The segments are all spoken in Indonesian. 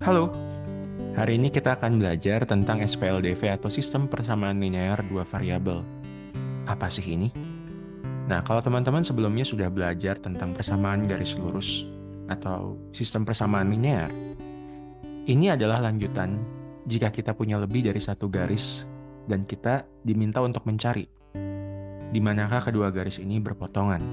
Halo, hari ini kita akan belajar tentang SPLDV atau Sistem Persamaan Linear Dua Variabel. Apa sih ini? Nah, kalau teman-teman sebelumnya sudah belajar tentang persamaan garis lurus atau sistem persamaan linear, ini adalah lanjutan jika kita punya lebih dari satu garis dan kita diminta untuk mencari di manakah kedua garis ini berpotongan.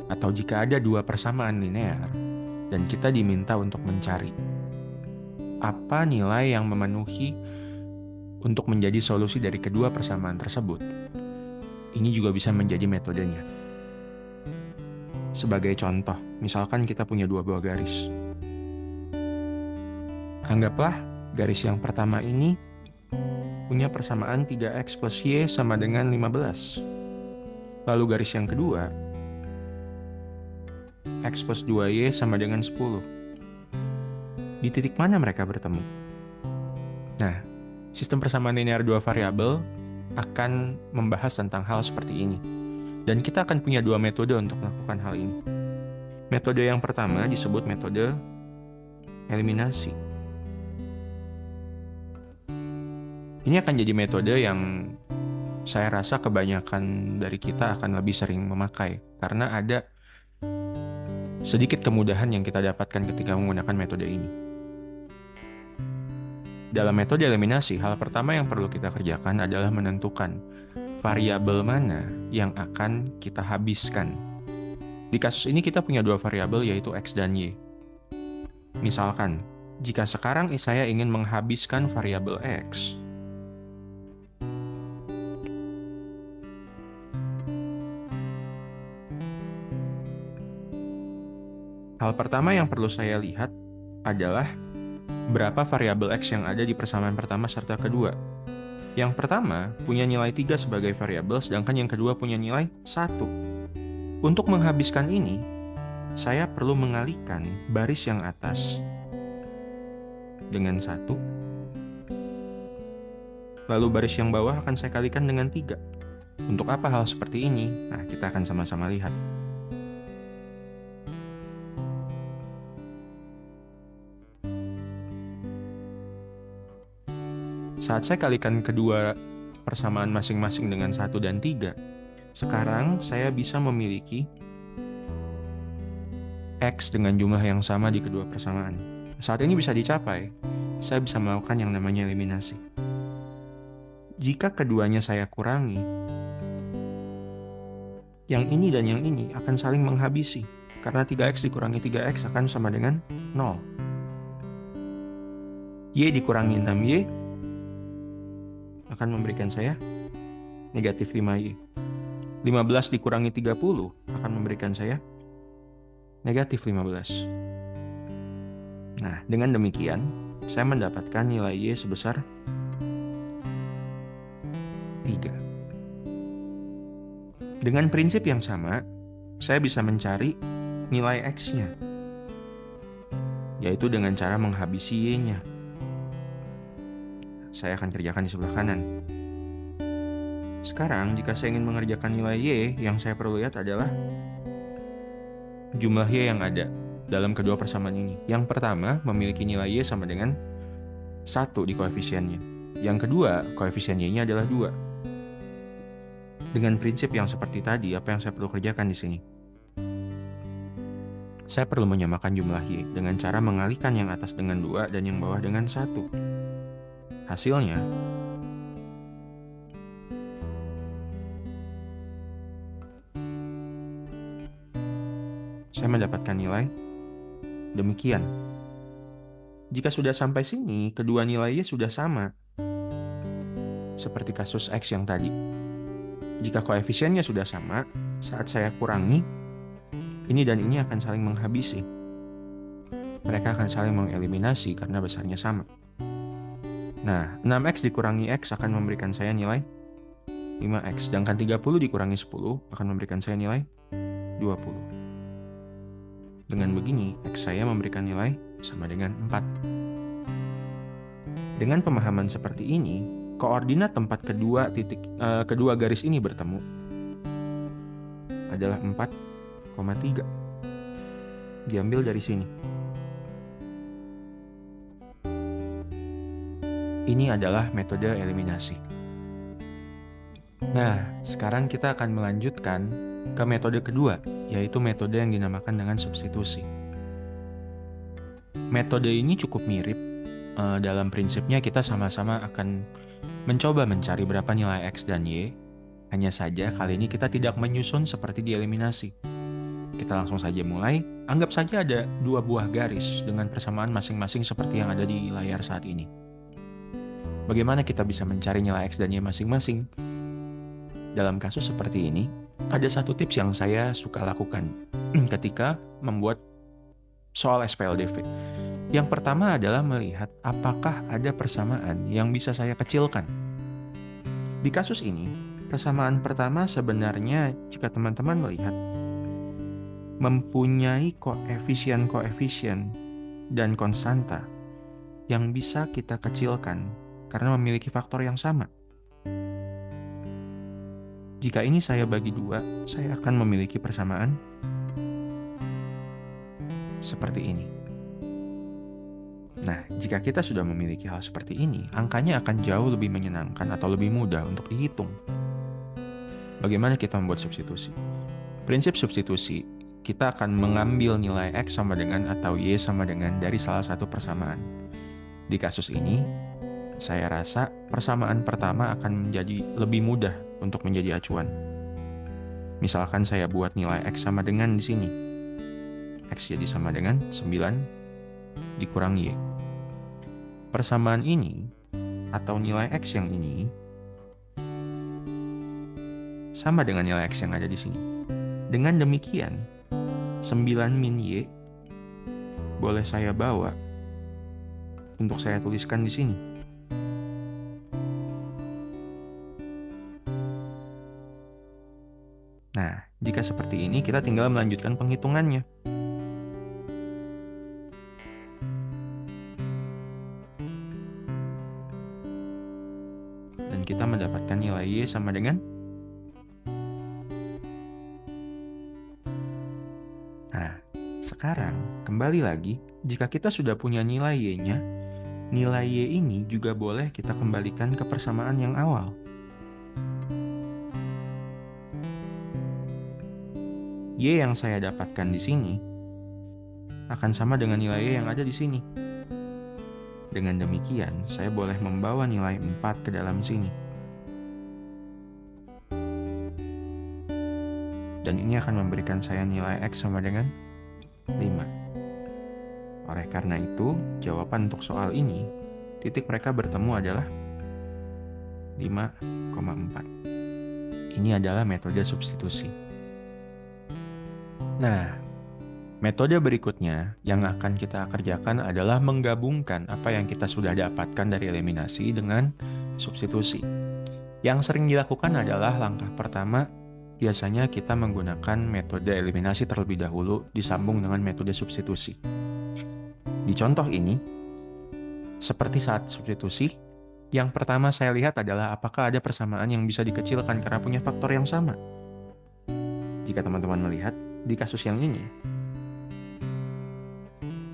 Atau jika ada dua persamaan linear dan kita diminta untuk mencari apa nilai yang memenuhi untuk menjadi solusi dari kedua persamaan tersebut. Ini juga bisa menjadi metodenya. Sebagai contoh, misalkan kita punya dua buah garis. Anggaplah garis yang pertama ini punya persamaan 3x plus y sama dengan 15. Lalu garis yang kedua, x plus 2y sama dengan 10. Di titik mana mereka bertemu? Nah, sistem persamaan linear dua variabel akan membahas tentang hal seperti ini. Dan kita akan punya dua metode untuk melakukan hal ini. Metode yang pertama disebut metode eliminasi. Ini akan jadi metode yang saya rasa kebanyakan dari kita akan lebih sering memakai, karena ada sedikit kemudahan yang kita dapatkan ketika menggunakan metode ini. Dalam metode eliminasi, hal pertama yang perlu kita kerjakan adalah menentukan variabel mana yang akan kita habiskan. Di kasus ini kita punya dua variabel yaitu x dan y. Misalkan, jika sekarang saya ingin menghabiskan variabel x, hal pertama yang perlu saya lihat adalah berapa variabel x yang ada di persamaan pertama serta kedua. Yang pertama punya nilai 3 sebagai variabel, sedangkan yang kedua punya nilai 1. Untuk menghabiskan ini, saya perlu mengalihkan baris yang atas dengan 1. Lalu baris yang bawah akan saya kalikan dengan 3. Untuk apa hal seperti ini? Nah, kita akan sama-sama lihat. Saat saya kalikan kedua persamaan masing-masing dengan 1 dan 3, sekarang saya bisa memiliki x dengan jumlah yang sama di kedua persamaan. Saat ini bisa dicapai, saya bisa melakukan yang namanya eliminasi. Jika keduanya saya kurangi, yang ini dan yang ini akan saling menghabisi, karena 3x dikurangi 3x akan sama dengan 0. Y dikurangi 6y akan memberikan saya negatif 5y. 15 dikurangi 30 akan memberikan saya negatif 15. Nah, dengan demikian, saya mendapatkan nilai y sebesar 3. Dengan prinsip yang sama, saya bisa mencari nilai x-nya, yaitu dengan cara menghabisi y-nya. Saya akan kerjakan di sebelah kanan. Sekarang, jika saya ingin mengerjakan nilai y, yang saya perlu lihat adalah jumlah y yang ada dalam kedua persamaan ini. Yang pertama memiliki nilai y sama dengan 1 di koefisiennya. Yang kedua, koefisien y-nya adalah 2. Dengan prinsip yang seperti tadi, apa yang saya perlu kerjakan di sini? Saya perlu menyamakan jumlah y dengan cara mengalihkan yang atas dengan 2 dan yang bawah dengan 1. Hasilnya, saya mendapatkan nilai demikian. Jika sudah sampai sini, kedua nilainya sudah sama, seperti kasus x yang tadi. Jika koefisiennya sudah sama, saat saya kurangi, ini dan ini akan saling menghabisi. Mereka akan saling mengeliminasi karena besarnya sama. Nah, 6x dikurangi x akan memberikan saya nilai 5x, sedangkan 30 dikurangi 10 akan memberikan saya nilai 20. Dengan begini, x saya memberikan nilai sama dengan 4. Dengan pemahaman seperti ini, koordinat tempat kedua garis ini bertemu adalah 4,3. Diambil dari sini. Ini adalah metode eliminasi. Nah, sekarang kita akan melanjutkan ke metode kedua, yaitu metode yang dinamakan dengan substitusi. Metode ini cukup mirip. Dalam prinsipnya kita sama-sama akan mencoba mencari berapa nilai X dan Y. Hanya saja kali ini kita tidak menyusun seperti di eliminasi. Kita langsung saja mulai. Anggap saja ada 2 buah garis dengan persamaan masing-masing seperti yang ada di layar saat ini. Bagaimana kita bisa mencari nilai X dan Y masing-masing? Dalam kasus seperti ini, ada satu tips yang saya suka lakukan ketika membuat soal SPLDV. Yang pertama adalah melihat apakah ada persamaan yang bisa saya kecilkan. Di kasus ini, persamaan pertama sebenarnya jika teman-teman melihat mempunyai koefisien-koefisien dan konstanta yang bisa kita kecilkan karena memiliki faktor yang sama. Jika ini saya bagi 2, saya akan memiliki persamaan seperti ini. Nah, jika kita sudah memiliki hal seperti ini, angkanya akan jauh lebih menyenangkan atau lebih mudah untuk dihitung. Bagaimana kita membuat substitusi? Prinsip substitusi, kita akan mengambil nilai X sama dengan atau Y sama dengan dari salah satu persamaan. Di kasus ini, saya rasa persamaan pertama akan menjadi lebih mudah untuk menjadi acuan. Misalkan saya buat nilai X sama dengan di sini. X jadi sama dengan 9 dikurang Y. Persamaan ini, atau nilai X yang ini, sama dengan nilai X yang ada di sini. Dengan demikian, 9 min Y boleh saya bawa untuk saya tuliskan di sini. Nah, jika seperti ini, kita tinggal melanjutkan penghitungannya. Dan kita mendapatkan nilai Y sama dengan. Nah, sekarang kembali lagi, jika kita sudah punya nilai Y-nya, nilai Y ini juga boleh kita kembalikan ke persamaan yang awal. Y yang saya dapatkan di sini akan sama dengan nilai Y yang ada di sini. Dengan demikian, saya boleh membawa nilai 4 ke dalam sini. Dan ini akan memberikan saya nilai X sama dengan 5. Oleh karena itu, jawaban untuk soal ini, titik mereka bertemu adalah 5,4. Ini adalah metode substitusi. Nah, metode berikutnya yang akan kita kerjakan adalah menggabungkan apa yang kita sudah dapatkan dari eliminasi dengan substitusi. Yang sering dilakukan adalah langkah pertama, biasanya kita menggunakan metode eliminasi terlebih dahulu disambung dengan metode substitusi. Di contoh ini, seperti saat substitusi, yang pertama saya lihat adalah apakah ada persamaan yang bisa dikecilkan karena punya faktor yang sama. Jika teman-teman melihat, di kasus yang ini,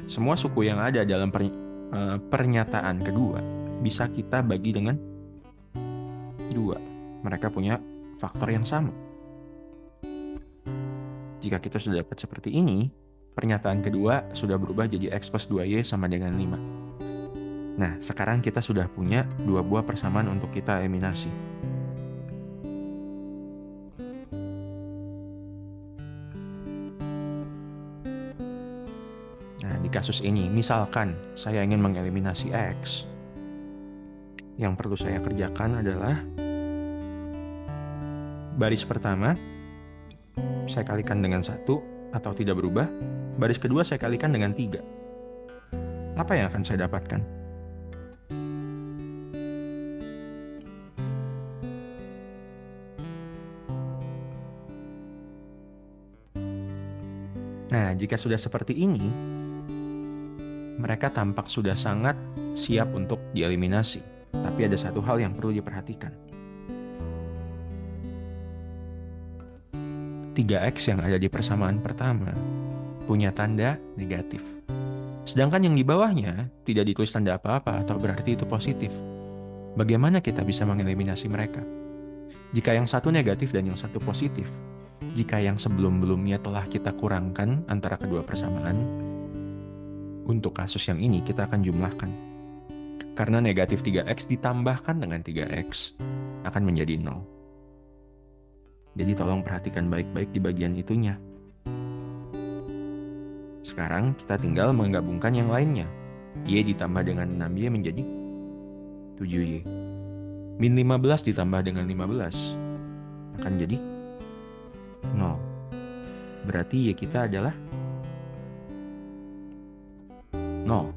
semua suku yang ada dalam pernyataan kedua bisa kita bagi dengan 2. Mereka punya faktor yang sama. Jika kita sudah dapat seperti ini, pernyataan kedua sudah berubah jadi X plus 2Y sama dengan 5. Nah, sekarang kita sudah punya 2 buah persamaan untuk kita eliminasi. Nah, di kasus ini, misalkan saya ingin mengeliminasi X, yang perlu saya kerjakan adalah baris pertama, saya kalikan dengan 1 atau tidak berubah. Baris kedua saya kalikan dengan 3. Apa yang akan saya dapatkan? Nah, jika sudah seperti ini, mereka tampak sudah sangat siap untuk dieliminasi. Tapi ada satu hal yang perlu diperhatikan. 3X yang ada di persamaan pertama punya tanda negatif. Sedangkan yang di bawahnya tidak ditulis tanda apa-apa atau berarti itu positif. Bagaimana kita bisa mengeliminasi mereka? Jika yang satu negatif dan yang satu positif, jika yang sebelum-belumnya telah kita kurangkan antara kedua persamaan, untuk kasus yang ini kita akan jumlahkan. Karena negatif 3x ditambahkan dengan 3x akan menjadi 0. Jadi tolong perhatikan baik-baik di bagian itunya. Sekarang kita tinggal menggabungkan yang lainnya. Y ditambah dengan 6Y menjadi 7Y. Min 15 ditambah dengan 15 akan jadi 0. Berarti Y kita adalah 0.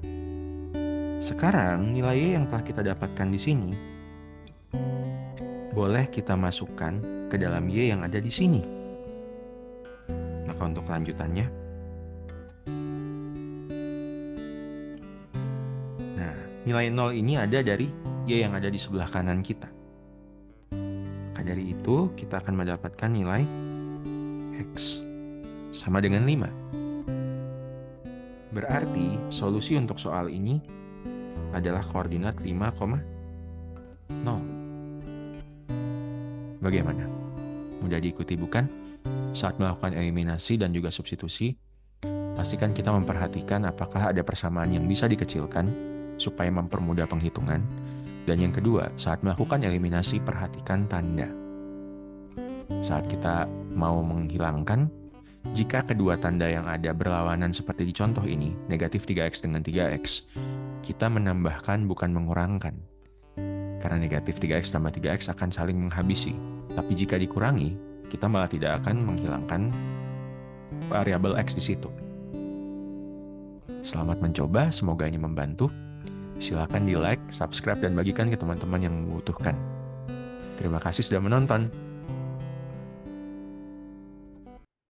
Sekarang nilai Y yang telah kita dapatkan di sini boleh kita masukkan ke dalam Y yang ada di sini. Maka untuk kelanjutannya, nah, nilai 0 ini ada dari Y yang ada di sebelah kanan kita. Maka dari itu, kita akan mendapatkan nilai X sama dengan 5. Berarti solusi untuk soal ini adalah koordinat 5,0. Bagaimana? Mudah diikuti bukan? Saat melakukan eliminasi dan juga substitusi, pastikan kita memperhatikan apakah ada persamaan yang bisa dikecilkan supaya mempermudah penghitungan. Dan yang kedua, saat melakukan eliminasi, perhatikan tanda. Saat kita mau menghilangkan, jika kedua tanda yang ada berlawanan seperti di contoh ini, negatif 3x dengan 3x, kita menambahkan bukan mengurangkan. Karena negatif 3x tambah 3x akan saling menghabisi. Tapi jika dikurangi, kita malah tidak akan menghilangkan variabel x di situ. Selamat mencoba, semoga ini membantu. Silakan di like, subscribe, dan bagikan ke teman-teman yang membutuhkan. Terima kasih sudah menonton.